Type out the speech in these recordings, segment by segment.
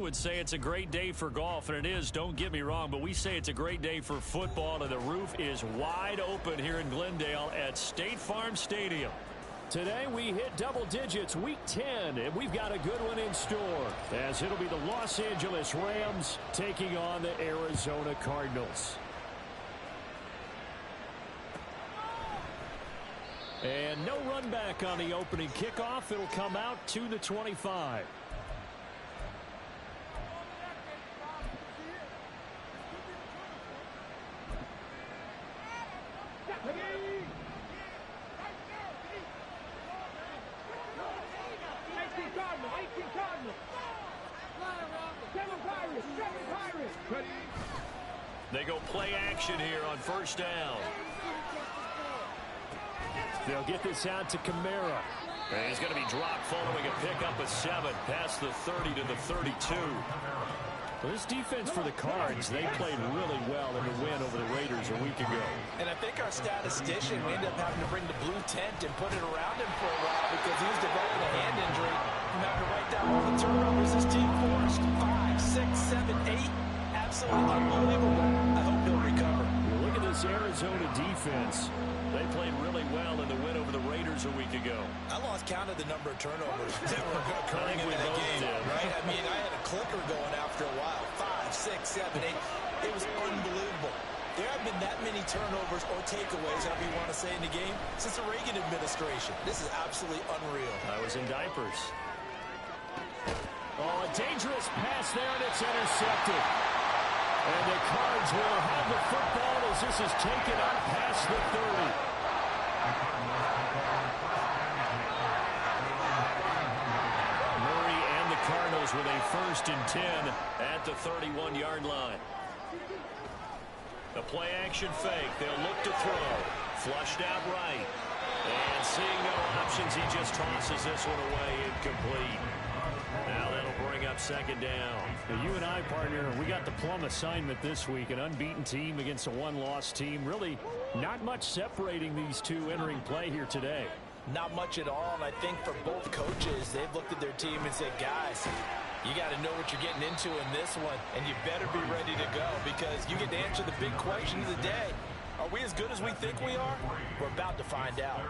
Would say it's a great day for golf, and it is, don't get me wrong, but we say it's a great day for football, and the roof is wide open here in Glendale at State Farm Stadium. Today we hit double digits, week 10, and we've got a good one in store, as it'll be the Los Angeles Rams taking on the Arizona Cardinals. And no run back on the opening kickoff. It'll come out to the 25. They go play action here on first down. They'll get this out to Kamara. And he's going to be dropped following a pickup of 7 past the 30 to the 32. Well, this defense for the Cards, they played really well in the win over the Raiders a week ago. And I think our statistician, we ended up having to bring the blue tent and put it around him for a while because he was developing a hand injury. And having to write down all the turnovers this team forced. 5, 6, 7, 8. Absolutely unbelievable. I hope he'll recover. Well, look at this Arizona defense. They played really well in the win over the Raiders a week ago. I lost count of the number of turnovers that were occurring in that game, right? I mean, I had a clicker going after a while. 5, 6, 7, 8. It was unbelievable. There have been that many turnovers or takeaways, however you want to say, in the game since the Reagan administration. This is absolutely unreal. I was in diapers. Oh, a dangerous pass there, and it's intercepted. And the Cards will have the football as this is taken out past the 30. Murray and the Cardinals with a 1st and 10 at the 31-yard line. The play action fake. They'll look to throw. Flushed out right. And seeing no options, he just tosses this one away incomplete. Now that'll bring up 2nd down. Now you and I, partner, we got the plum assignment this week. An unbeaten team against a one-loss team. Really not much separating these two entering play here today. Not much at all, and I think for both coaches, they've looked at their team and said, guys, you got to know what you're getting into in this one, and you better be ready to go because you get to answer the big question of the day. Are we as good as we think we are? We're about to find out.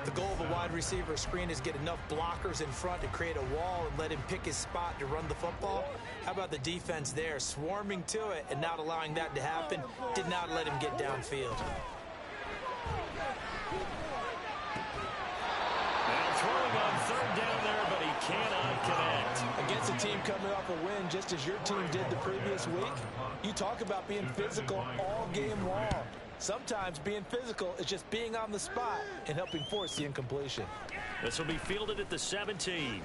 The goal of a wide receiver screen is get enough blockers in front to create a wall and let him pick his spot to run the football. How about the defense there, swarming to it and not allowing that to happen? Did not let him get downfield. And throwing on 3rd down there, but he cannot connect. Against a team coming off a win just as your team did the previous week, you talk about being physical all game long. Sometimes being physical is just being on the spot and helping force the incompletion. This will be fielded at the 17.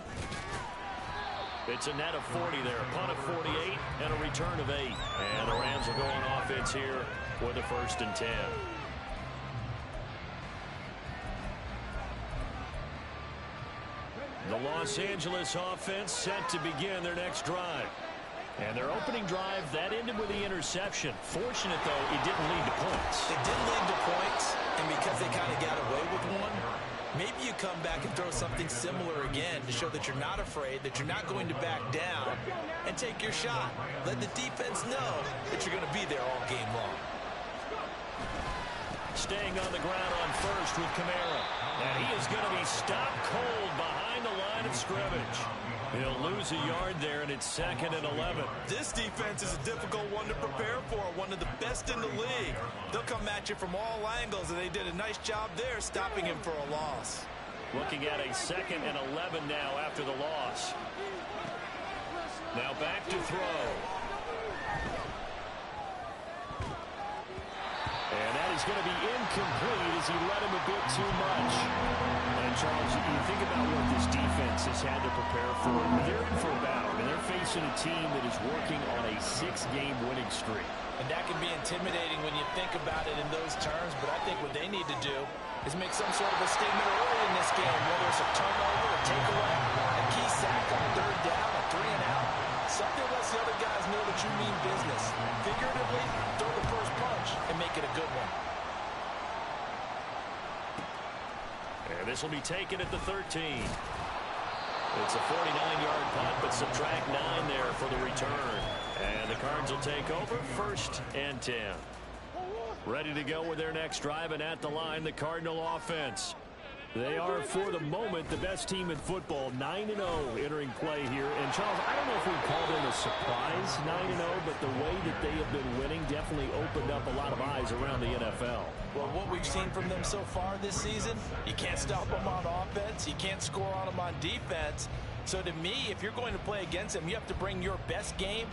It's a net of 40 there. A punt of 48 and a return of 8. And the Rams will go on offense here with a 1st and 10. The Los Angeles offense set to begin their next drive. And their opening drive, that ended with the interception. Fortunate, though, it didn't lead to points. It didn't lead to points, and because they kind of got away with one, maybe you come back and throw something similar again to show that you're not afraid, that you're not going to back down, and take your shot. Let the defense know that you're going to be there all game long. Staying on the ground on first with Kamara. And he is going to be stopped cold behind the line of scrimmage. He'll lose a yard there, and it's 2nd and 11. This defense is a difficult one to prepare for, one of the best in the league. They'll come at you from all angles, and they did a nice job there stopping him for a loss. Looking at a 2nd and 11 now after the loss. Now back to throw. And that is going to be incomplete as he let him a bit too much. And Charles, you think about what this defense has had to prepare for. They're in for a battle, and they're facing a team that is working on a 6-game winning streak. And that can be intimidating when you think about it in those terms, but I think what they need to do is make some sort of a statement early in this game, whether it's a turnover, a takeaway, a key sack on 3rd down, a 3-and-out. Something lets the other guys know that you mean business. Figuratively, throw the first punch and make it a good one. And this will be taken at the 13. It's a 49-yard punt, but subtract 9 there for the return. And the Cards will take over, 1st and 10. Ready to go with their next drive, and at the line, the Cardinal offense. They are, for the moment, the best team in football, 9-0 entering play here. And, Charles, I don't know if we call them a surprise 9-0, but the way that they have been winning definitely opened up a lot of eyes around the NFL. Well, what we've seen from them so far this season, you can't stop them on offense. You can't score on them on defense. So, to me, if you're going to play against them, you have to bring your best game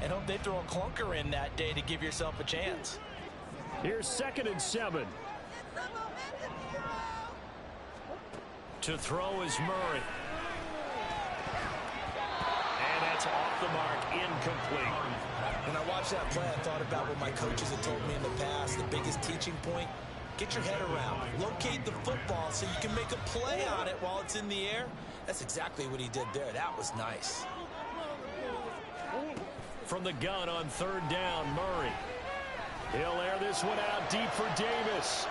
and hope they throw a clunker in that day to give yourself a chance. Here's 2nd and 7. To throw is Murray. And that's off the mark, incomplete. When I watched that play, I thought about what my coaches had told me in the past. The biggest teaching point, get your head around. Locate the football so you can make a play on it while it's in the air. That's exactly what he did there. That was nice. From the gun on 3rd down, Murray. He'll air this one out deep for Davis.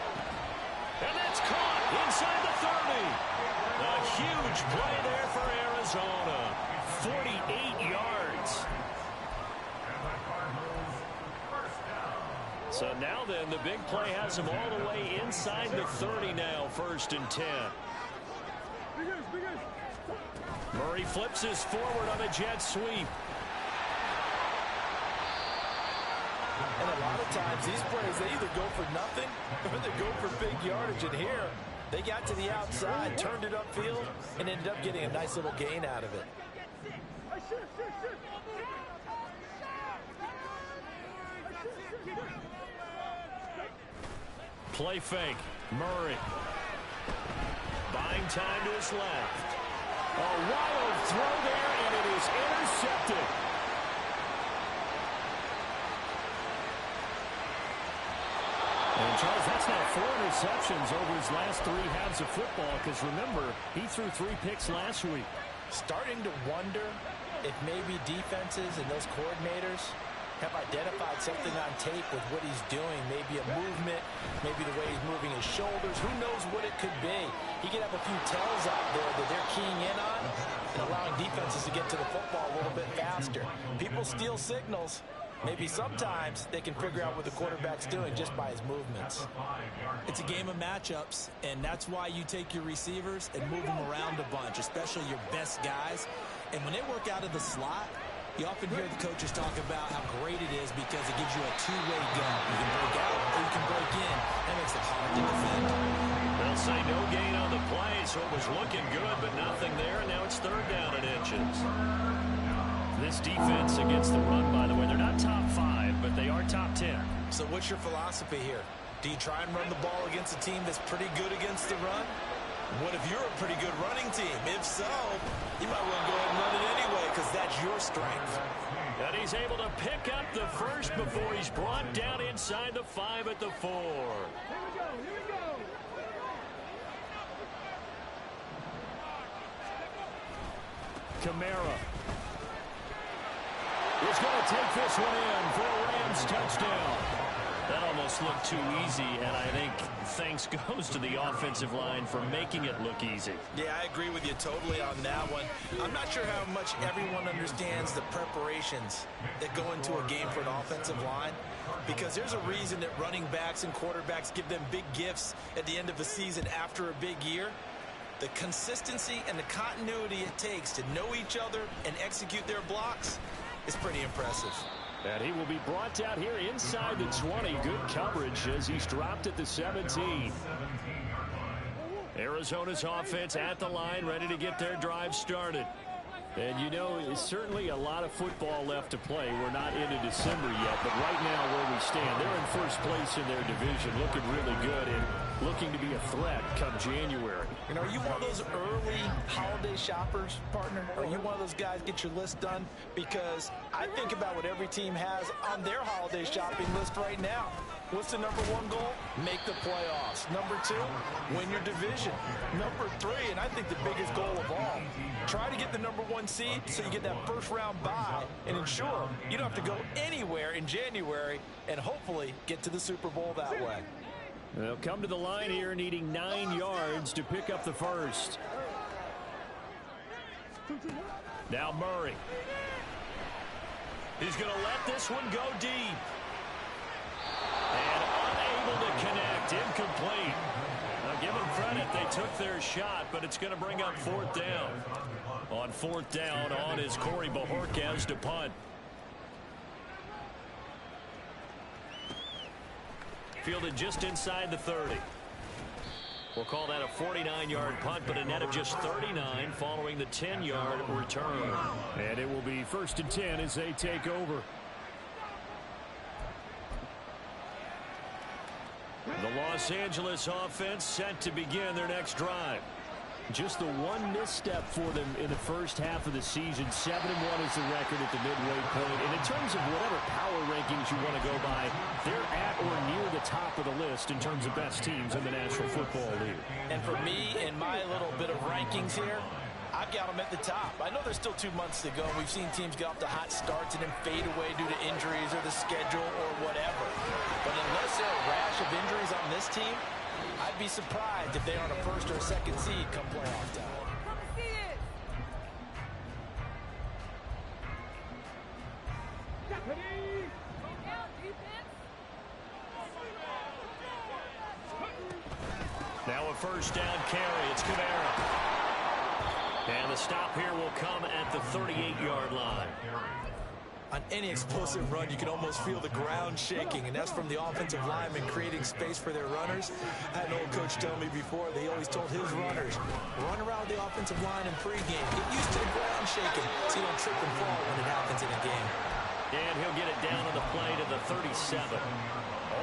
And that's caught inside the 30. A huge play there for Arizona. 48 yards. So now then, the big play has him all the way inside the 30 now, 1st and 10. Murray flips his forward on a jet sweep. And a lot of times, these plays, they either go for nothing or they go for big yardage. And here, they got to the outside, turned it upfield, and ended up getting a nice little gain out of it. Play fake. Murray. Buying time to his left. A wild throw there, and it is intercepted. And, Charles, that's now 4 interceptions over his last 3 halves of football, because, remember, he threw 3 picks last week. Starting to wonder if maybe defenses and those coordinators have identified something on tape with what he's doing. Maybe a movement, maybe the way he's moving his shoulders. Who knows what it could be? He could have a few tells out there that they're keying in on and allowing defenses to get to the football a little bit faster. People steal signals. Maybe sometimes they can figure out what the quarterback's doing just by his movements. It's a game of matchups, and that's why you take your receivers and move them around a bunch, especially your best guys. And when they work out of the slot, you often hear the coaches talk about how great it is because it gives you a two-way go. You can break out or you can break in. That makes it hard to defend. They'll say no gain on the play, so it was looking good, but nothing there, and now it's 3rd down and inches. This defense against the run, by the way, they're not top 5, but they are top 10. So what's your philosophy here? Do you try and run the ball against a team that's pretty good against the run? What if you're a pretty good running team? If so, you might want to go ahead and run it anyway because that's your strength. And he's able to pick up the first before he's brought down inside the 5 at the 4. Kamara is going to take this one in for a Rams touchdown. That almost looked too easy, and I think thanks goes to the offensive line for making it look easy. Yeah, I agree with you totally on that one. I'm not sure how much everyone understands the preparations that go into a game for an offensive line, because there's a reason that running backs and quarterbacks give them big gifts at the end of the season after a big year. The consistency and the continuity it takes to know each other and execute their blocks is pretty impressive. And he will be brought down here inside the 20. Good coverage as he's dropped at the 17. Arizona's offense at the line, ready to get their drive started. And, you know, it's certainly a lot of football left to play. We're not into December yet, but right now where we stand, they're in first place in their division, looking really good and looking to be a threat come January. And are you one of those early holiday shoppers, partner? Are you one of those guys get your list done? Because I think about what every team has on their holiday shopping list right now. What's the number 1 goal? Make the playoffs. Number 2, win your division. Number 3, and I think the biggest goal of all, try to get the number 1 seed so you get that first round bye and ensure you don't have to go anywhere in January and hopefully get to the Super Bowl that way. They'll come to the line here needing 9 yards to pick up the first. Now Murray. He's going to let this one go deep. And unable to connect. Incomplete. Now give them credit. They took their shot, but it's going to bring up fourth down. On fourth down, on is Corey Bojorquez to punt. Fielded just inside the 30. We'll call that a 49-yard punt, but a net of just 39 following the 10-yard return. And it will be 1st and 10 as they take over. The Los Angeles offense set to begin their next drive. Just the one misstep for them in the first half of the season. 7-1 is the record at the midway point. And in terms of whatever power rankings you want to go by, they're at or near the top of the list in terms of best teams in the National Football League. And for me, in my little bit of rankings here, I've got them at the top. I know there's still 2 months to go. We've seen teams get off to hot starts and then fade away due to injuries or the schedule or whatever. But unless there are a rash of injuries on this team, I'd be surprised if they aren't a 1st or a 2nd seed come playoff time. Now a first down carry. It's Kamara. And the stop here will come at the 38-yard line. On any explosive run, you can almost feel the ground shaking, and that's from the offensive linemen creating space for their runners. I had an old coach tell me before, they always told his runners, run around the offensive line in pregame. Get used to the ground shaking so you don't trip and fall when it happens in a game. And he'll get it down on the play to the 37.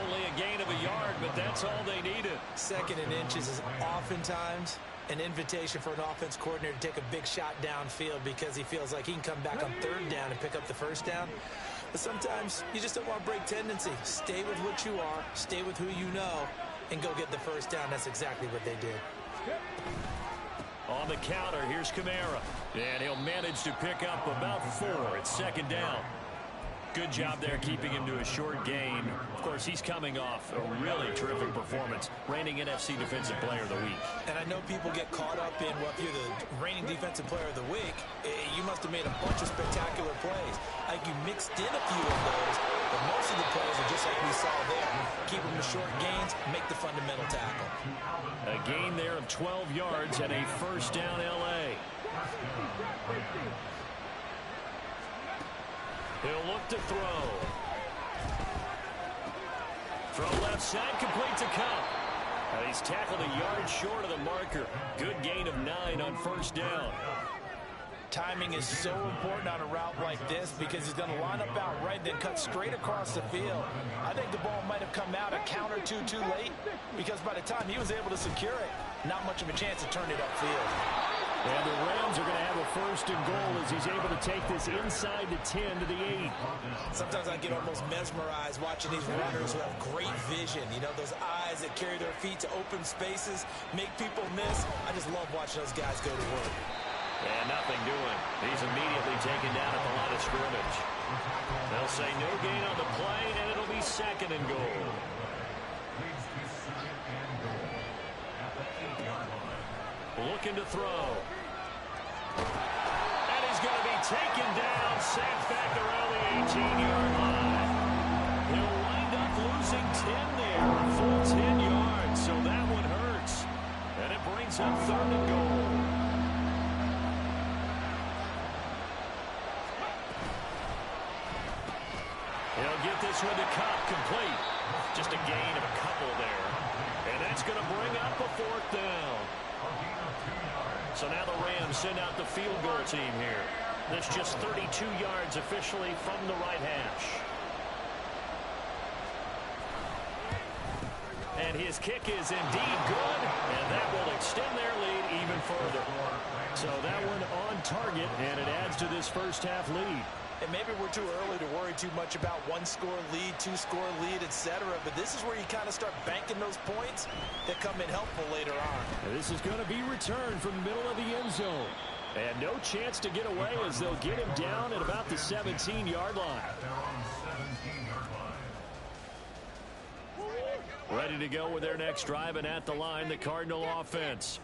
Only a gain of a yard, but that's all they needed. 2nd and inches is oftentimes an invitation for an offense coordinator to take a big shot downfield because he feels like he can come back on 3rd down and pick up the 1st down. But sometimes you just don't want to break tendency. Stay with what you are, stay with who you know, and go get the 1st down. That's exactly what they did. On the counter, here's Kamara. And he'll manage to pick up about 4. It's 2nd down. Good job there keeping him to a short gain. Of course, he's coming off a really terrific performance, reigning NFC Defensive Player of the Week. And I know people get caught up in, well, if you're the reigning Defensive Player of the Week, you must have made a bunch of spectacular plays. Like you mixed in a few of those, but most of the plays are just like we saw there. Keep them to short gains, make the fundamental tackle. A gain there of 12 yards and a 1st down L.A. He'll look to throw. Throw left side, complete to Kupp. He's tackled a yard short of the marker. Good gain of 9 on 1st down. Timing is so important on a route like this because he's going to line up out right, then cut straight across the field. I think the ball might have come out a count or two too late because by the time he was able to secure it, not much of a chance to turn it upfield. And the Rams are going to have a 1st and goal as he's able to take this inside the 10 to the 8. Sometimes I get almost mesmerized watching these runners who have great vision. You know, those eyes that carry their feet to open spaces, make people miss. I just love watching those guys go to work. And nothing doing. He's immediately taken down at the line of scrimmage. They'll say no gain on the play, and it'll be 2nd and goal. Looking to throw. And he's going to be taken down, sacked back around the 18-yard line. He'll wind up losing 10 there, a full 10 yards, so that one hurts. And it brings up 3rd and goal. He'll get this one to Kupp, complete. Just a gain of a couple there. And that's going to bring up a 4th down. So now the Rams send out the field goal team here. That's just 32 yards officially from the right hash. And his kick is indeed good, and that will extend their lead even further. So that one on target, and it adds to this first half lead. And maybe we're too early to worry too much about 1-score lead, 2-score lead, etc. But this is where you kind of start banking those points that come in helpful later on. And this is going to be returned from the middle of the end zone. And no chance to get away as they'll get him down at about the 17-yard line. Ready to go with their next drive, and at the line, the Cardinal offense.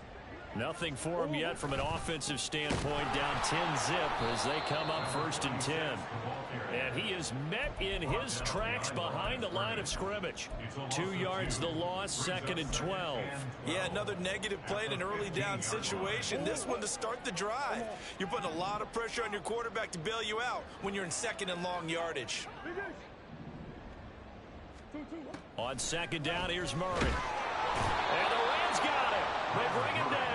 Nothing for him yet from an offensive standpoint, down 10-zip as they come up 1st and 10. And he is met in his tracks behind the line of scrimmage. 2 yards the loss, 2nd and 12. Yeah, another negative play in an early down situation. This one to start the drive. You're putting a lot of pressure on your quarterback to bail you out when you're in 2nd and long yardage. On 2nd down, here's Murray. And the Rams got it. They bring him down.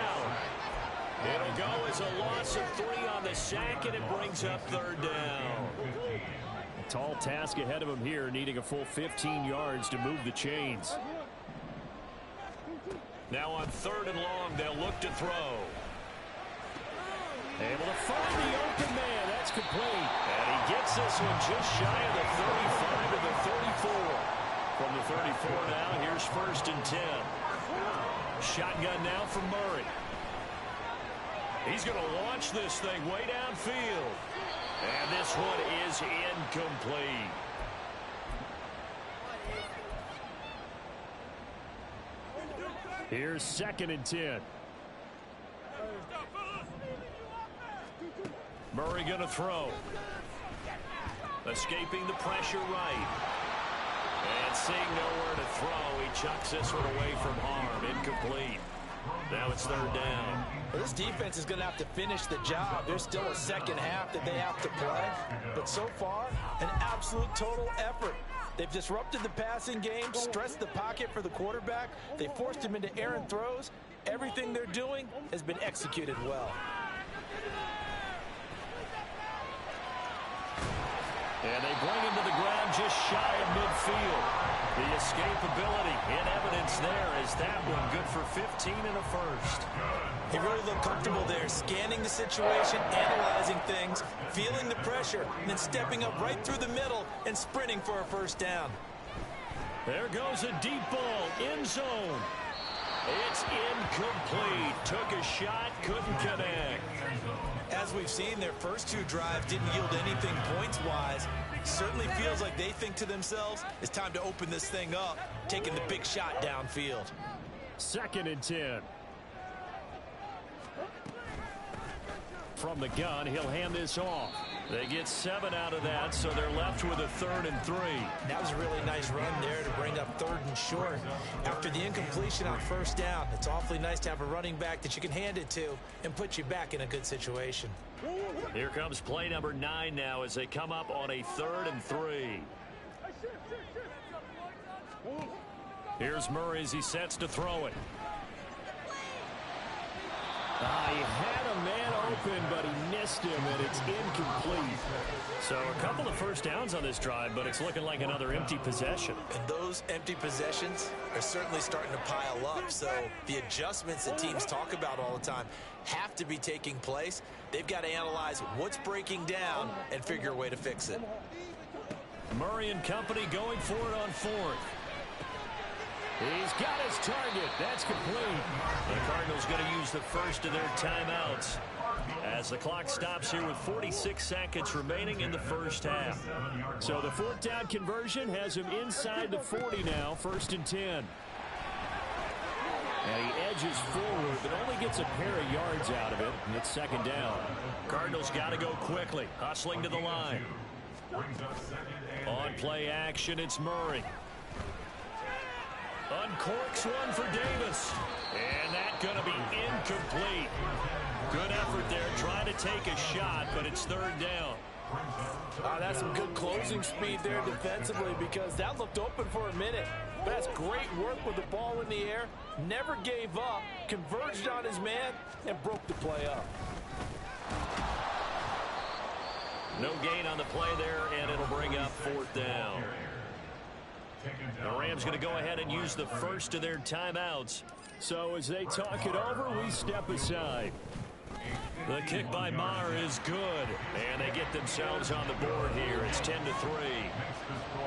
It'll go as a loss of 3 on the sack, and it brings up 3rd down. A tall task ahead of him here, needing a full 15 yards to move the chains. Now on 3rd and long, they'll look to throw. Able to find the open man. That's complete. And he gets this one just shy of the 35 to the 34. From the 34 now, here's 1st and 10. Shotgun now from Murray. He's going to launch this thing way downfield. And this one is incomplete. Here's 2nd and 10. Murray going to throw. Escaping the pressure right. And seeing nowhere to throw, he chucks this one away from harm. Incomplete. Now it's 3rd down. Well, this defense is going to have to finish the job. There's still a second half that they have to play. But so far, an absolute total effort. They've disrupted the passing game, stressed the pocket for the quarterback. They forced him into errant throws. Everything they're doing has been executed well. And they bring him to the ground just shy of midfield. The escapability in evidence there as that one good for 15 and a first. He really looked comfortable there, scanning the situation, analyzing things, feeling the pressure, and then stepping up right through the middle and sprinting for a 1st down. There goes a deep ball, end zone. It's incomplete. Took a shot, couldn't connect. As we've seen, their first 2 drives didn't yield anything points-wise. Certainly feels like they think to themselves, it's time to open this thing up, taking the big shot downfield. 2nd and 10. From the gun, he'll hand this off. They get 7 out of that, so they're left with a 3rd and 3. That was a really nice run there to bring up 3rd and short. After the incompletion on 1st down, it's awfully nice to have a running back that you can hand it to and put you back in a good situation. Here comes play number 9 now as they come up on a 3rd and 3. Here's Murray as he sets to throw it. He had a man open, but he missed him, and it's incomplete. So a couple of 1st downs on this drive, but it's looking like another empty possession. And those empty possessions are certainly starting to pile up. So the adjustments that teams talk about all the time have to be taking place. They've got to analyze what's breaking down and figure a way to fix it. Murray and company going for it on 4th. He's got his target. That's complete. The Cardinals going to use the first of their timeouts as the clock stops here with 46 seconds remaining in the 1st half. So the 4th down conversion has him inside the 40 now, 1st and 10. And he edges forward, but only gets a pair of yards out of it, and it's 2nd down. Cardinals got to go quickly, hustling to the line. On play action, it's Murray. Uncorks one for Davis. And that's going to be incomplete. Good effort there, trying to take a shot, but it's 3rd down. That's some good closing speed there defensively because that looked open for a minute. But that's great work with the ball in the air. Never gave up, converged on his man, and broke the play up. No gain on the play there, and it'll bring up 4th down. The Rams going to go ahead and use the first of their timeouts. So as they talk it over, we step aside. The kick by Maher is good, and they get themselves on the board here. It's 10-3.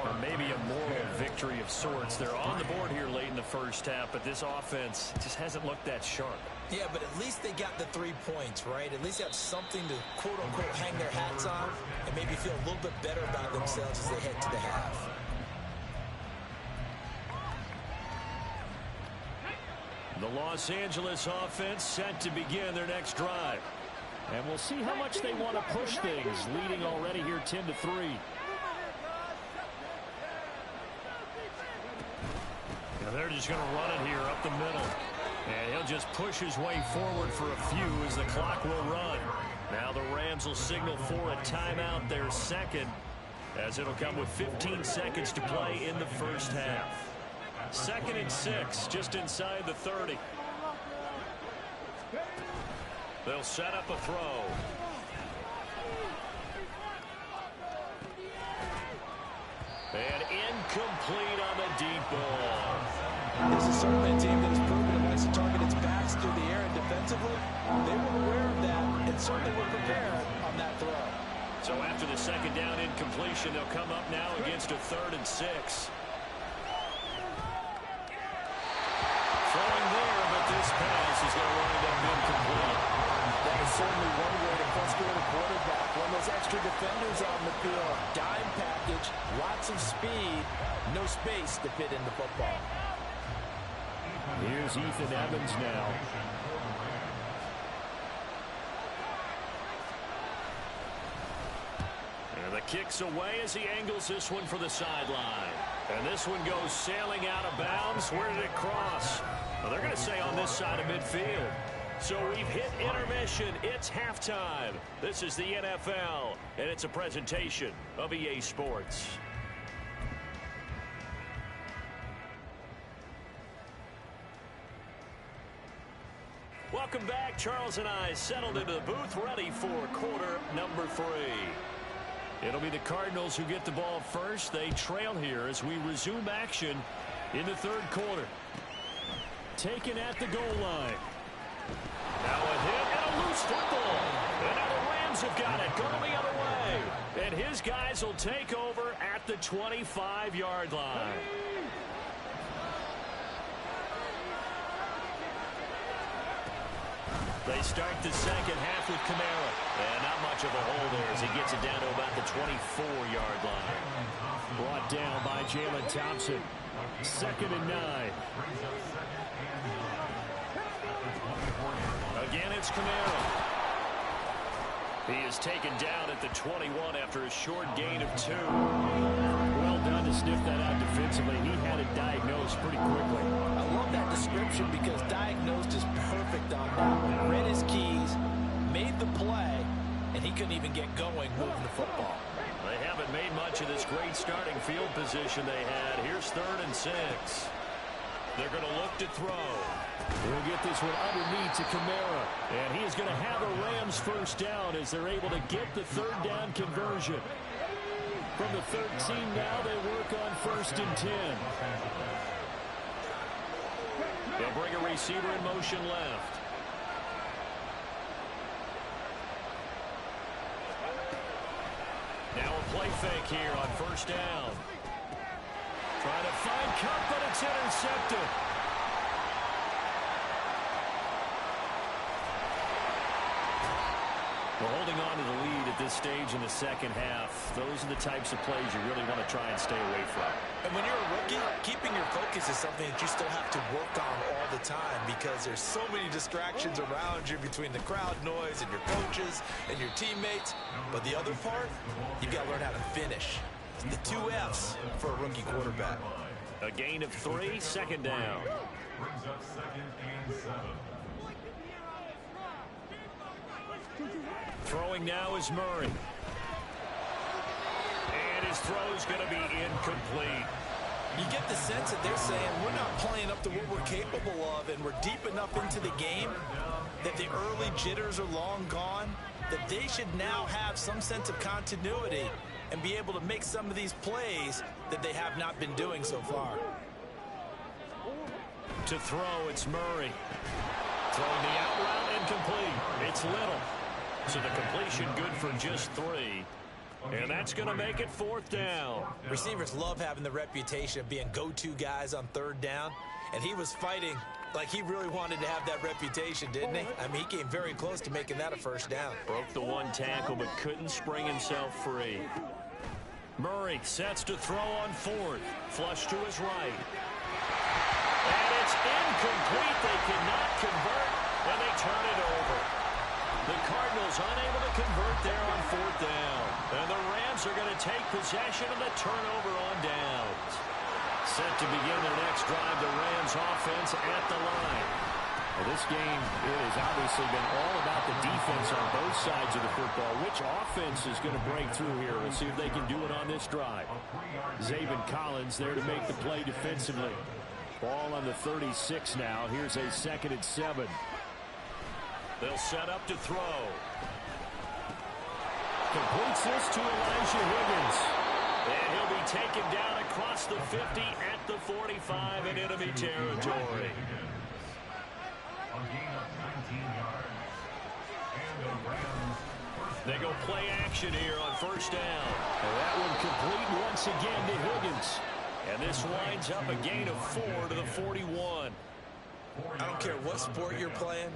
Or maybe a moral victory of sorts. They're on the board here late in the 1st half, but this offense just hasn't looked that sharp. Yeah, but at least they got the 3 points, right? At least they have something to, quote-unquote, hang their hats on and maybe feel a little bit better about themselves as they head to the half. The Los Angeles offense set to begin their next drive. And we'll see how much they want to push things, leading already here 10-3. Now they're just going to run it here up the middle. And he'll just push his way forward for a few as the clock will run. Now the Rams will signal for a timeout, their second, as it'll come with 15 seconds to play in the first half. 2nd and 6, just inside the 30. They'll set up a throw. And incomplete on the deep ball. This is certainly a team that has proven it likes to target its backs through the air and defensively. They were aware of that and certainly were prepared on that throw. So after the 2nd down incompletion, they'll come up now against a 3rd and 6. Throwing there, but this pass is going to wind up incomplete. That is certainly one way to frustrate a quarterback. When those extra defenders on the field, dime package, lots of speed, no space to fit in the football. Here's Ethan Evans now. And the kick's away as he angles this one for the sideline. And this one goes sailing out of bounds. Where did it cross? Well, they're going to say on this side of midfield. So we've hit intermission. It's halftime. This is the NFL, and it's a presentation of EA Sports. Welcome back. Charles and I settled into the booth, ready for quarter number 3. It'll be the Cardinals who get the ball first. They trail here as we resume action in the 3rd quarter. Taken at the goal line. Now a hit and a loose football. And now the Rams have got it. Going the other way. And his guys will take over at the 25-yard line. They start the 2nd half with Kamara. And not much of a hole there as he gets it down to about the 24-yard line. Brought down by Jalen Thompson. 2nd and 9. Again, it's Kamara. He is taken down at the 21 after a short gain of 2. Well done to sniff that out defensively. He had it diagnosed pretty quickly. I love that description because diagnosed is perfect on that one. Read his keys, made the play, and he couldn't even get going moving the football. They haven't made much of this great starting field position they had. Here's 3rd and 6. They're going to look to throw. We'll get this one underneath to Kamara. And he is going to have a Rams first down as they're able to get the 3rd down conversion. From the 13 now, they work on 1st and 10. They'll bring a receiver in motion left. Now a play fake here on 1st down. Trying to find Kupp, but it's intercepted. Well, holding on to the lead at this stage in the 2nd half, those are the types of plays you really want to try and stay away from. And when you're a rookie, keeping your focus is something that you still have to work on all the time because there's so many distractions around you between the crowd noise and your coaches and your teammates. But the other part, you've got to learn how to finish. The 2 F's for a rookie quarterback. A gain of 3, 2nd down. Brings up 2nd and 7. Throwing now is Murray. And his throw's going to be incomplete. You get the sense that they're saying we're not playing up to what we're capable of and we're deep enough into the game that the early jitters are long gone, that they should now have some sense of continuity and be able to make some of these plays that they have not been doing so far. To throw, it's Murray. Throwing the out route incomplete. It's Little. So the completion good for just 3. And that's going to make it 4th down. Receivers love having the reputation of being go-to guys on 3rd down. And he was fighting like he really wanted to have that reputation, didn't he? I mean, he came very close to making that a 1st down. Broke the 1 tackle, but couldn't spring himself free. Murray sets to throw on 4th. Flush to his right. And it's incomplete. They cannot convert, and they turn it over. The Cardinals unable to convert there on 4th down. And the Rams are going to take possession of the turnover on downs. Set to begin their next drive, the Rams offense at the line. Well, this game has obviously been all about the defense on both sides of the football. Which offense is going to break through here? We'll see if they can do it on this drive. Zaven Collins there to make the play defensively. Ball on the 36 now. Here's a 2nd and 7. They'll set up to throw. Completes this to Elijah Higgins. And he'll be taken down across the 50 at the 45 in enemy territory. A gain of 19 yards. And the Rams first They go play action here on 1st down. And that one complete once again to Higgins. And this winds up a gain of 4 to the 41. I don't care what sport you're playing.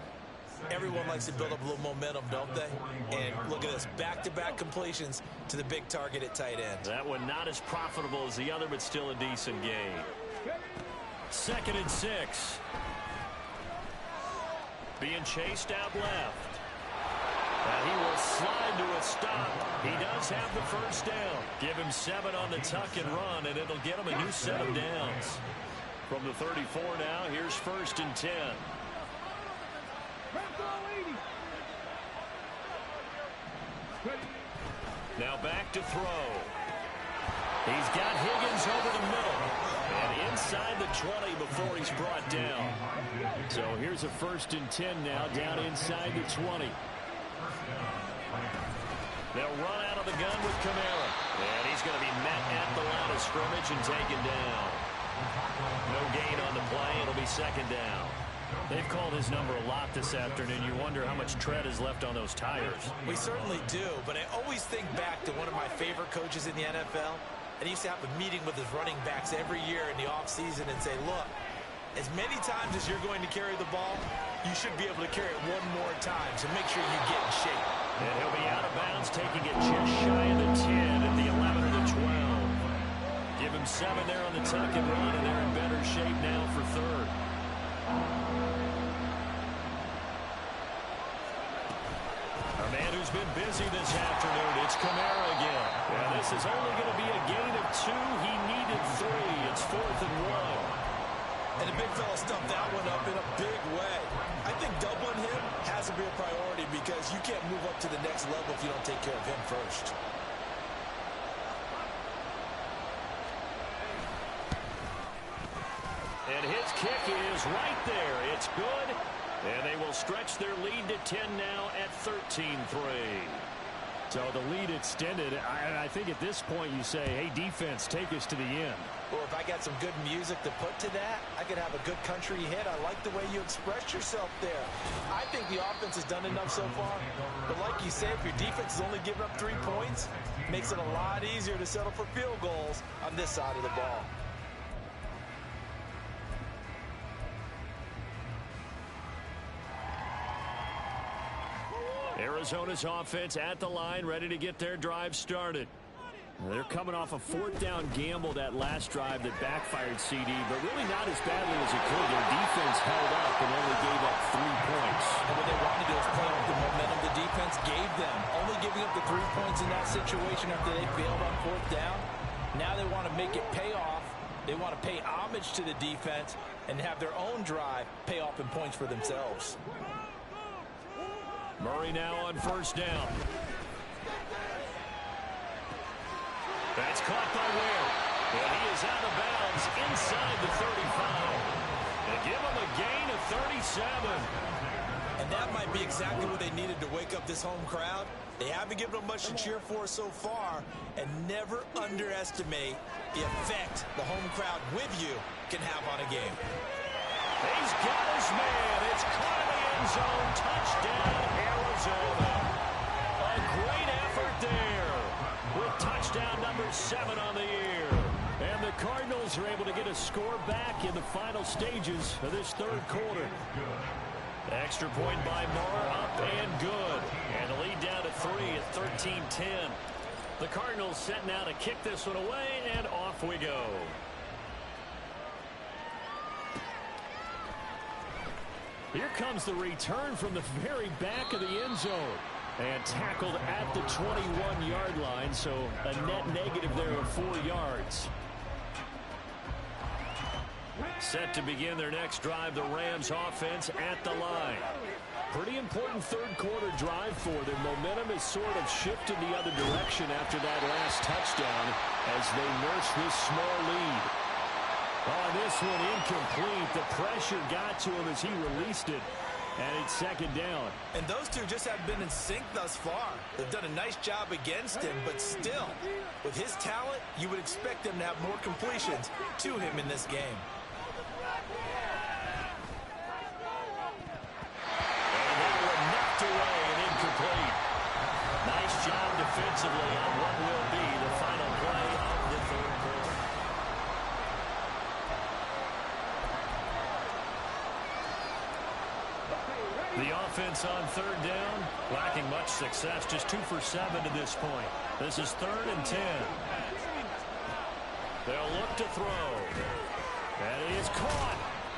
Everyone likes to build up a little momentum, don't they? And look at this, back-to-back completions to the big target at tight end. That one not as profitable as the other, but still a decent gain. 2nd and 6. Being chased out left. And he will slide to a stop. He does have the 1st down. Give him 7 on the tuck and run, and it'll get him a new set of downs. From the 34 now, here's 1st and 10. Now back to throw. He's got Higgins over the middle. And inside the 20 before he's brought down. So here's a 1st and 10 now, down inside the 20. They'll run out of the gun with Kamara. And he's going to be met at the line of scrimmage and taken down. No gain on the play. It'll be 2nd down. They've called his number a lot this afternoon. You wonder how much tread is left on those tires. We certainly do, but I always think back to one of my favorite coaches in the NFL. And he used to have a meeting with his running backs every year in the offseason and say, look, as many times as you're going to carry the ball, you should be able to carry it one more time, so make sure you get in shape. And he'll be out of bounds, taking it just shy of the 10 at the 11 or the 12. Give him 7 there on the tuck and run, and they're in better shape now for 3rd. A man who's been busy this afternoon, it's Kamara again. And this is only going to be a gain of 2. He needed 3. It's 4th and 1. And the big fella stuffed that one up in a big way. I think doubling him has to be a priority because you can't move up to the next level if you don't take care of him first. And his kick is right there. It's good. And they will stretch their lead to 10 now at 13-3. So the lead extended. I think at this point you say, hey, defense, take us to the end. Well, if I got some good music to put to that, I could have a good country hit. I like the way you express yourself there. I think the offense has done enough so far. But like you say, if your defense is only giving up 3 points, it makes it a lot easier to settle for field goals on this side of the ball. Arizona's offense at the line, ready to get their drive started. They're coming off a 4th down gamble that last drive that backfired CD, but really not as badly as it could. Their defense held up and only gave up 3 points. And what they wanted to do is play off the momentum the defense gave them. Only giving up the 3 points in that situation after they failed on 4th down. Now they want to make it pay off. They want to pay homage to the defense and have their own drive pay off in points for themselves. Murray now on 1st down. That's caught by Ware. And he is out of bounds inside the 35. And give him a gain of 37. And that might be exactly what they needed to wake up this home crowd. They haven't given them much to cheer for so far. And never underestimate the effect the home crowd with you can have on a game. He's got his man. It's caught in the end zone. Touchdown, Arizona. A great effort there with touchdown number 7 on the year. And the Cardinals are able to get a score back in the final stages of this 3rd quarter. Extra point by Moore, up and good. And the lead down to 3 at 13-10. The Cardinals set now to kick this one away, and off we go. Here comes the return from the very back of the end zone. And tackled at the 21-yard line, so a net negative there of 4 yards. Set to begin their next drive, the Rams offense at the line. Pretty important third-quarter drive for them. Momentum has sort of shifted the other direction after that last touchdown as they nurse this small lead. On this one, incomplete. The pressure got to him as he released it. And it's second down. And those two just have been in sync thus far. They've done a nice job against him, but still, with his talent, you would expect him to have more completions to him in this game. And that one knocked away and incomplete. Nice job defensively on what will be the final play of the third quarter. The offense on third down, lacking much success, just 2 for 7 to this point. This is 3rd and 10. They'll look to throw. And he is caught.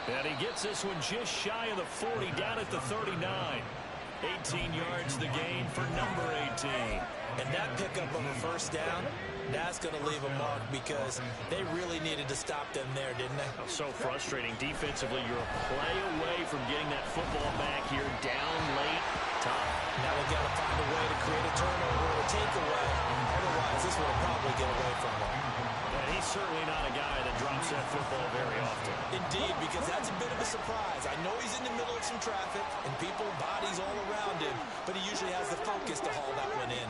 And he gets this one just shy of the 40, down at the 39. 18 yards the gain for number 18. And that pickup of a first down, that's going to leave a mark because they really needed to stop them there, didn't they? So frustrating. Defensively, you're a play away from getting that football back here, down late, tough. Now they've got to find a way to create a turnover or a takeaway. Otherwise, this will probably get away from them. And he's certainly not a guy that drops that football very often. Indeed, because that's a bit of a surprise. I know he's in the middle of some traffic and people, bodies all around him, but he usually has the focus to haul that one in.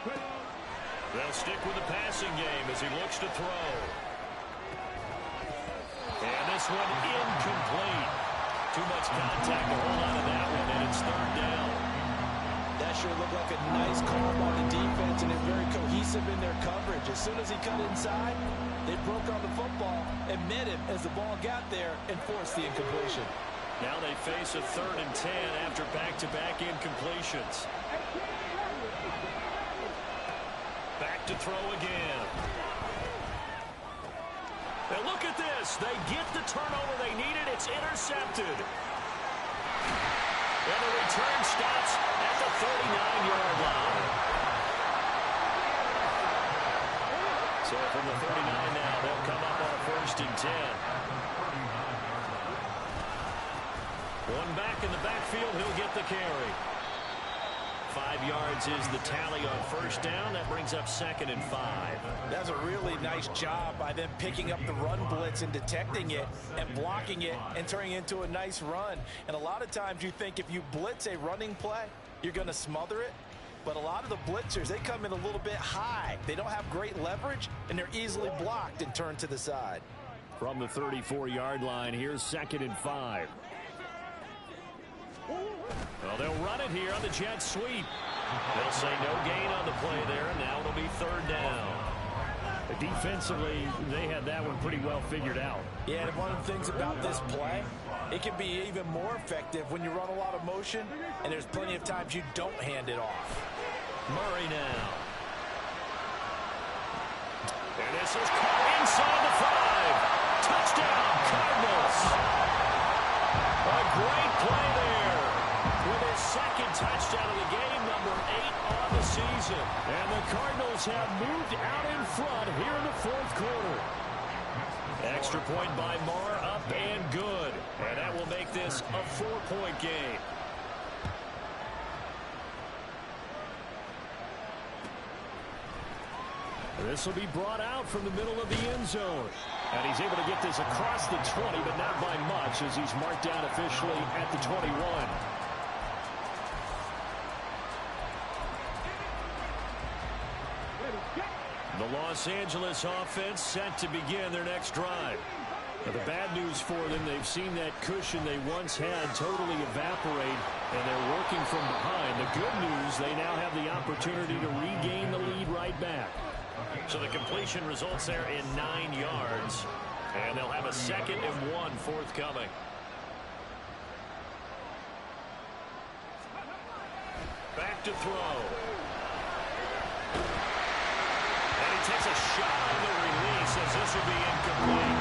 They'll stick with the passing game as he looks to throw. And this one incomplete. Too much contact to hold on to that one, and it's 3rd down. That sure looked like a nice call by the defense, and they're very cohesive in their coverage. As soon as he cut inside, they broke on the football and met him as the ball got there and forced the incompletion. Now they face a 3rd and 10 after back-to-back incompletions. Back to throw again. And look at this. They get the turnover they needed. It's intercepted. And the return stops at the 39-yard line. So from the 39 now, they'll come up on 1st and 10. One back in the backfield, he'll get the carry. 5 yards is the tally on 1st down. That brings up 2nd and 5. That's a really nice job by them picking up the run blitz and detecting it and blocking it and turning it into a nice run. And a lot of times you think if you blitz a running play, you're going to smother it. But a lot of the blitzers, they come in a little bit high. They don't have great leverage, and they're easily blocked and turned to the side. From the 34-yard line, here's 2nd and 5. Well, they'll run it here on the jet sweep. They'll say no gain on the play there, and now it'll be 3rd down. Defensively, they had that one pretty well figured out. Yeah, and one of the things about this play, it can be even more effective when you run a lot of motion, and there's plenty of times you don't hand it off. Murray now. And this is caught inside the 5. Touchdown, Cardinals. A great play there. With his 2nd touchdown of the game, number 8 on the season. And the Cardinals have moved out in front here in the 4th quarter. Extra point by Marr, up and good. And that will make this a 4-point game. This will be brought out from the middle of the end zone. And he's able to get this across the 20, but not by much as he's marked down officially at the 21. The Los Angeles offense set to begin their next drive. Now, the bad news for them, they've seen that cushion they once had totally evaporate, and they're working from behind. The good news, they now have the opportunity to regain the lead right back. So the completion results there in 9 yards. And they'll have a 2nd and 1 forthcoming. Back to throw. And he takes a shot on the release as this will be incomplete.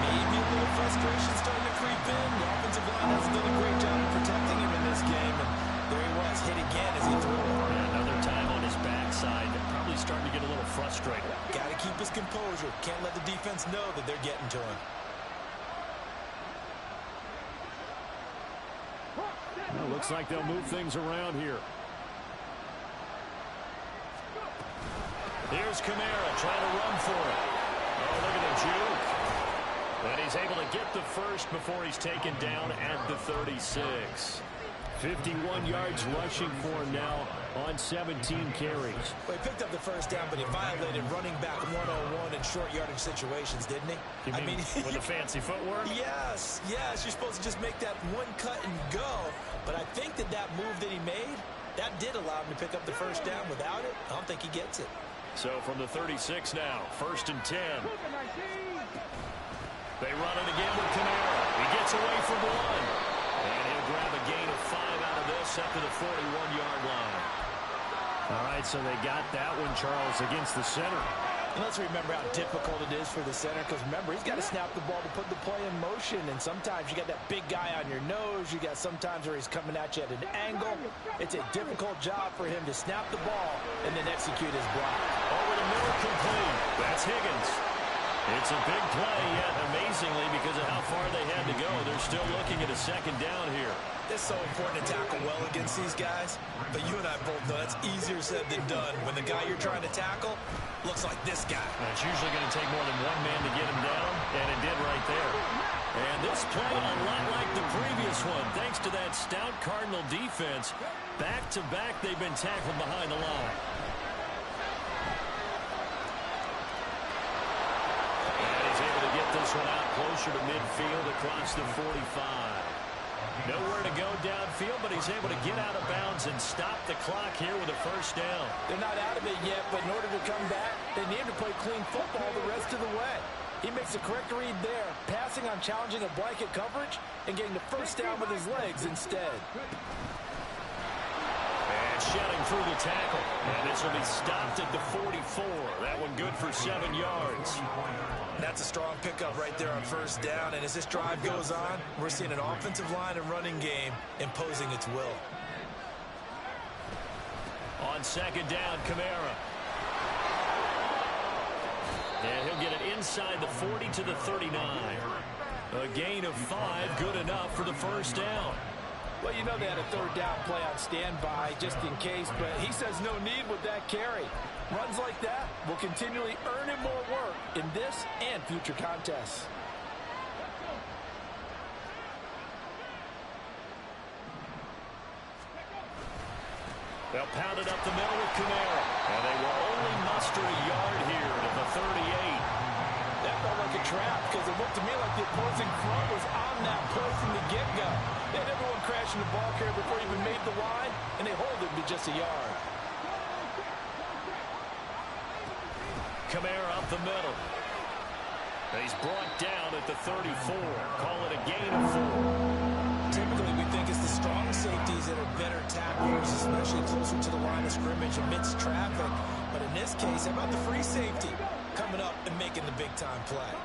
Maybe a little frustration starting to creep in. The offensive line hasn't done a great his composure. Can't let the defense know that they're getting to him. Well, looks like they'll move things around here. Here's Kamara trying to run for it. Oh, look at the juke. And he's able to get the first before he's taken down at the 36. 51 yards rushing for him now on 17 carries. Well, he picked up the first down, but he violated running back 101 in short yardage situations, didn't he? I mean with the fancy footwork? Yes. You're supposed to just make that one cut and go. But I think that move that he made, that did allow him to pick up the first down. Without it, I don't think he gets it. So from the 36 now, 1st and 10. They run it again with Kamara. He gets away from one. And he'll grab a gain of 5 out of this up to the 41-yard line. All right, so they got that one, Charles, against the center. And let's remember how difficult it is for the center, because remember, he's got to snap the ball to put the play in motion, and sometimes you got that big guy on your nose. You got sometimes where he's coming at you at an angle. It's a difficult job for him to snap the ball and then execute his block. Over the middle, complete. That's Higgins. It's a big play, yet amazingly, because of how far they had to go, they're still looking at a second down here. It's so important to tackle well against these guys, but you and I both know that's easier said than done. When the guy you're trying to tackle looks like this guy. It's usually going to take more than one man to get him down, and it did right there. And this play, a lot like the previous one, thanks to that stout Cardinal defense. Back-to-back, they've been tackled behind the line. This one out closer to midfield across the 45. Nowhere to go downfield, but he's able to get out of bounds and stop the clock here with a first down. They're not out of it yet, but in order to come back, they need to play clean football the rest of the way. He makes the correct read there, passing on challenging a blanket coverage and getting the first down with his legs instead. And shedding through the tackle. And this will be stopped at the 44. That one good for 7 yards. That's a strong pickup right there on first down. And as this drive goes on, we're seeing an offensive line and running game imposing its will. On second down, Kamara. And he'll get it inside the 40 to the 39. A gain of 5, good enough for the first down. Well, you know they had a third down play on standby just in case, but he says no need with that carry. Runs like that will continually earn him more work in this and future contests. They'll pound it up the middle with Kamara. And they will only muster a yard here to the 38. That felt like a trap because it looked to me like the opposing front was on that play from the get-go. They had everyone crashing the ball carrier before he even made the line, and they hold it to just a yard. Kamara up the middle. And he's brought down at the 34. Call it a gain of 4. Typically, we think it's the strong safeties that are better tacklers, especially closer to the line of scrimmage amidst traffic. But in this case, how about the free safety coming up and making the big-time play?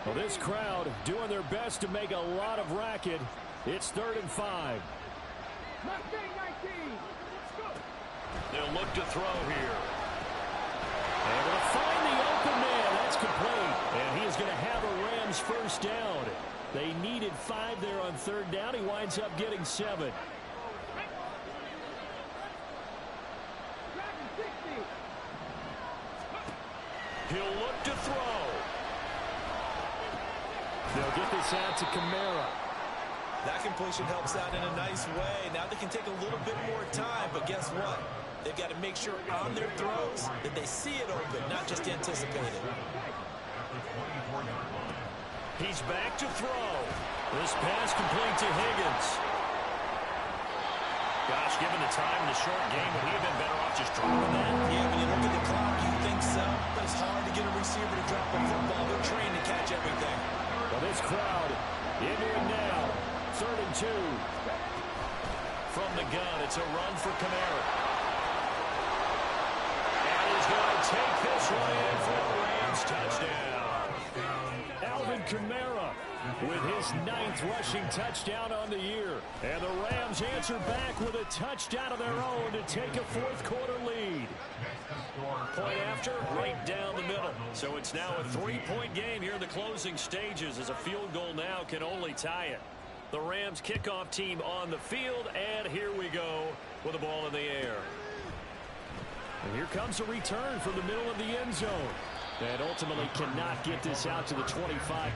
Well, this crowd doing their best to make a lot of racket. It's 3rd and 5. They'll look to throw here. Able to find the open man. That's complete. And he is going to have a Rams first down. They needed 5 there on 3rd down. He winds up getting 7. He'll look to throw. They'll get this out to Kamara. That completion helps out in a nice way. Now they can take a little bit more time, but guess what? They've got to make sure on their throws that they see it open, not just anticipate it. He's back to throw. This pass complete to Higgins. Gosh, given the time in the short game, would he have been better off just dropping that? Yeah, when you look at the clock, you think so, but it's hard to get a receiver to drop a football. They're trained to catch everything. Well, this crowd into it now. 3rd and 2. From the gun, it's a run for Kamara. And he's going to take this one in for a Rams touchdown. Alvin Kamara with his 9th rushing touchdown on the year. And the Rams answer back with a touchdown of their own to take a 4th quarter lead. Point after, right down the middle. So it's now a 3-point game here in the closing stages, as a field goal now can only tie it. The Rams kickoff team on the field, and here we go with the ball in the air. And here comes a return from the middle of the end zone. And ultimately cannot get this out to the 25.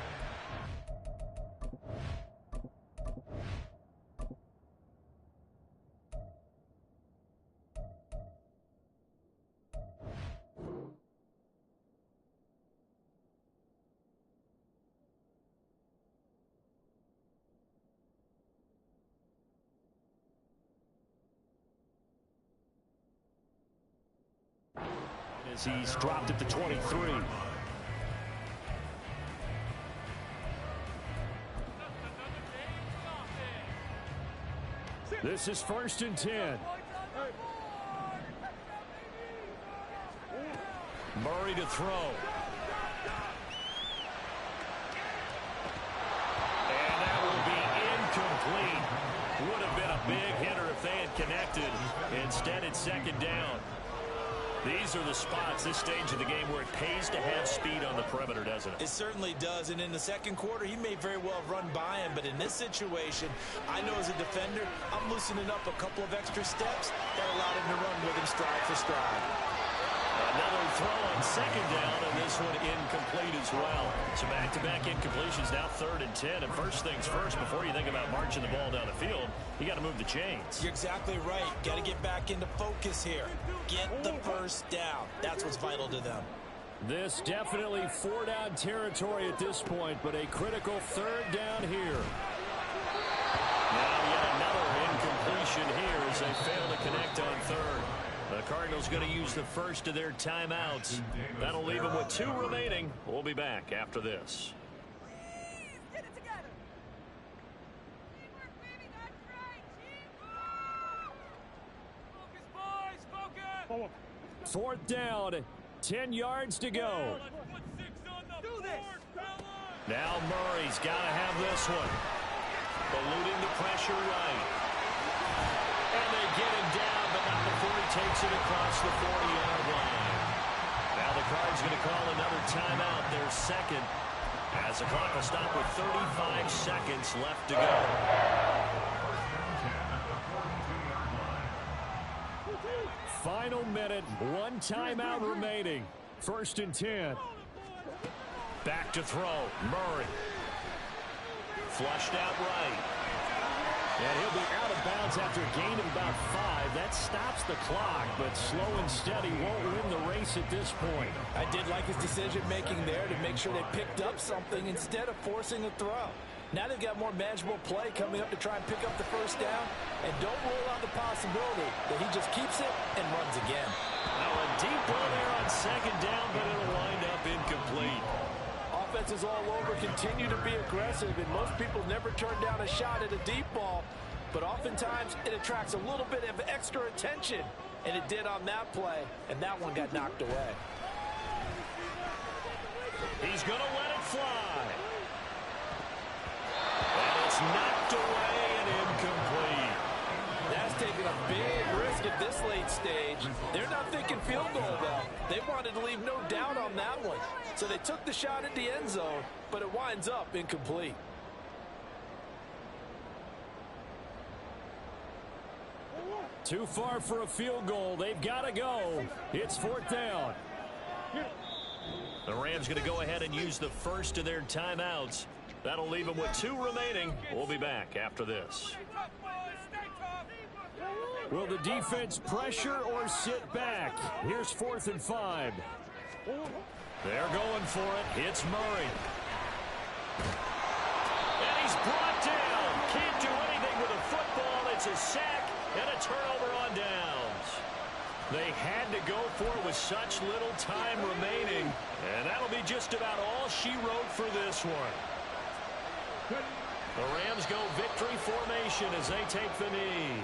As he's dropped at the 23. This is 1st and 10. Murray to throw. And that will be incomplete. Would have been a big hitter if they had connected. Instead, it's 2nd down. These are the spots, this stage of the game, where it pays to have speed on the perimeter, doesn't it? It certainly does, and in the second quarter, he may very well run by him, but in this situation, I know as a defender, I'm loosening up a couple of extra steps that allowed him to run with him stride for stride. Another throw on 2nd down, and this one incomplete as well. So back-to-back incompletions, now 3rd and 10. And first things first, before you think about marching the ball down the field, you got to move the chains. You're exactly right. Got to get back into focus here. Get the first down. That's what's vital to them. This definitely 4-down territory at this point, but a critical 3rd down here. Now yet another incompletion here as they fail to connect on 3rd. The Cardinals going to use the first of their timeouts. That'll leave them with 2 remaining. We'll be back after this. Get it together. Teamwork, baby, that's right. Focus, boys, focus. 4th down, 10 yards to go. Do this. Now Murray's got to have this one. Eluding the pressure right. And they get him down, but not before he takes it across the 40-yard line. Now the Cards going to call another timeout, their 2nd, as the clock will stop with 35 seconds left to go. Final minute, 1 timeout remaining. 1st and 10. Back to throw, Murray. Flushed out right. And he'll be out of bounds after a gain of about 5. That stops the clock, but slow and steady won't win the race at this point. I did like his decision-making there to make sure they picked up something instead of forcing a throw. Now they've got more manageable play coming up to try and pick up the first down. And don't rule out the possibility that he just keeps it and runs again. Now a deep ball there on 2nd down, but it'll wind up incomplete. Offenses all over continue to be aggressive, and most people never turn down a shot at a deep ball. But oftentimes, it attracts a little bit of extra attention. And it did on that play, and that one got knocked away. He's going to let it fly. And it's knocked away and incomplete. That's taking a big risk at this late stage. They're not thinking field goal, though. They wanted to leave no doubt on that one. So they took the shot at the end zone, but it winds up incomplete. Too far for a field goal. They've got to go. It's 4th down. The Rams going to go ahead and use the first of their timeouts. That'll leave them with 2 remaining. We'll be back after this. Will the defense pressure or sit back? Here's 4th and 5. They're going for it. It's Murray. And he's brought down. Can't do anything with a football. It's a sack and a turnover on downs. They had to go for it with such little time remaining. And that'll be just about all she wrote for this one. The Rams go victory formation as they take the knee.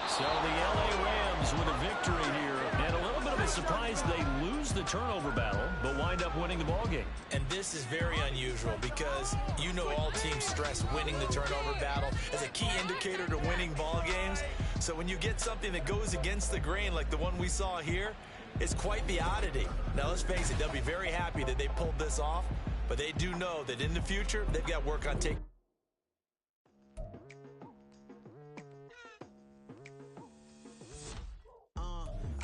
So the LA Rams with a victory here, and a little bit of a of surprised they lose the turnover battle, but wind up winning the ballgame. And this is very unusual because you know all teams stress winning the turnover battle as a key indicator to winning ball games. So when you get something that goes against the grain like the one we saw here, it's quite the oddity. Now let's face it, they'll be very happy that they pulled this off, but they do know that in the future they've got work on taking.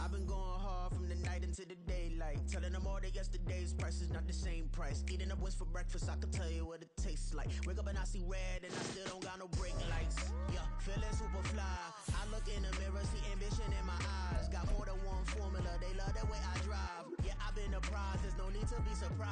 I've been going hard from the night into the daylight, telling them all that yesterday's price is not the same price. Eating up what's for breakfast, I can tell you what it tastes like. Wake up and I see red and I still don't got no brake lights. Yeah, feeling super fly. I look in the mirror, see ambition in my eyes. Got more than one formula, they love the way I drive. Yeah, I've been apprised, there's no need to be surprised.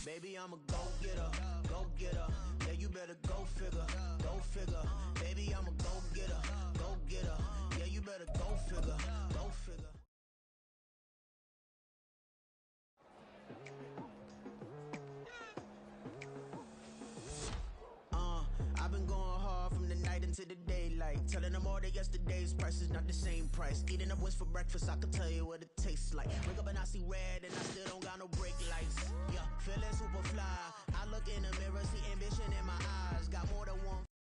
Baby, I'm a go-getter, go-getter. Yeah, you better go figure, go figure. Baby, I'm a go-getter, go-getter. Yeah, you better go figure, go figure. I've been going hard from the night into the daylight, telling them all that yesterday's price is not the same price. Eating up what's for breakfast, I can tell you what it tastes like. Wake up and I see red and I still don't got no brake lights. Yeah,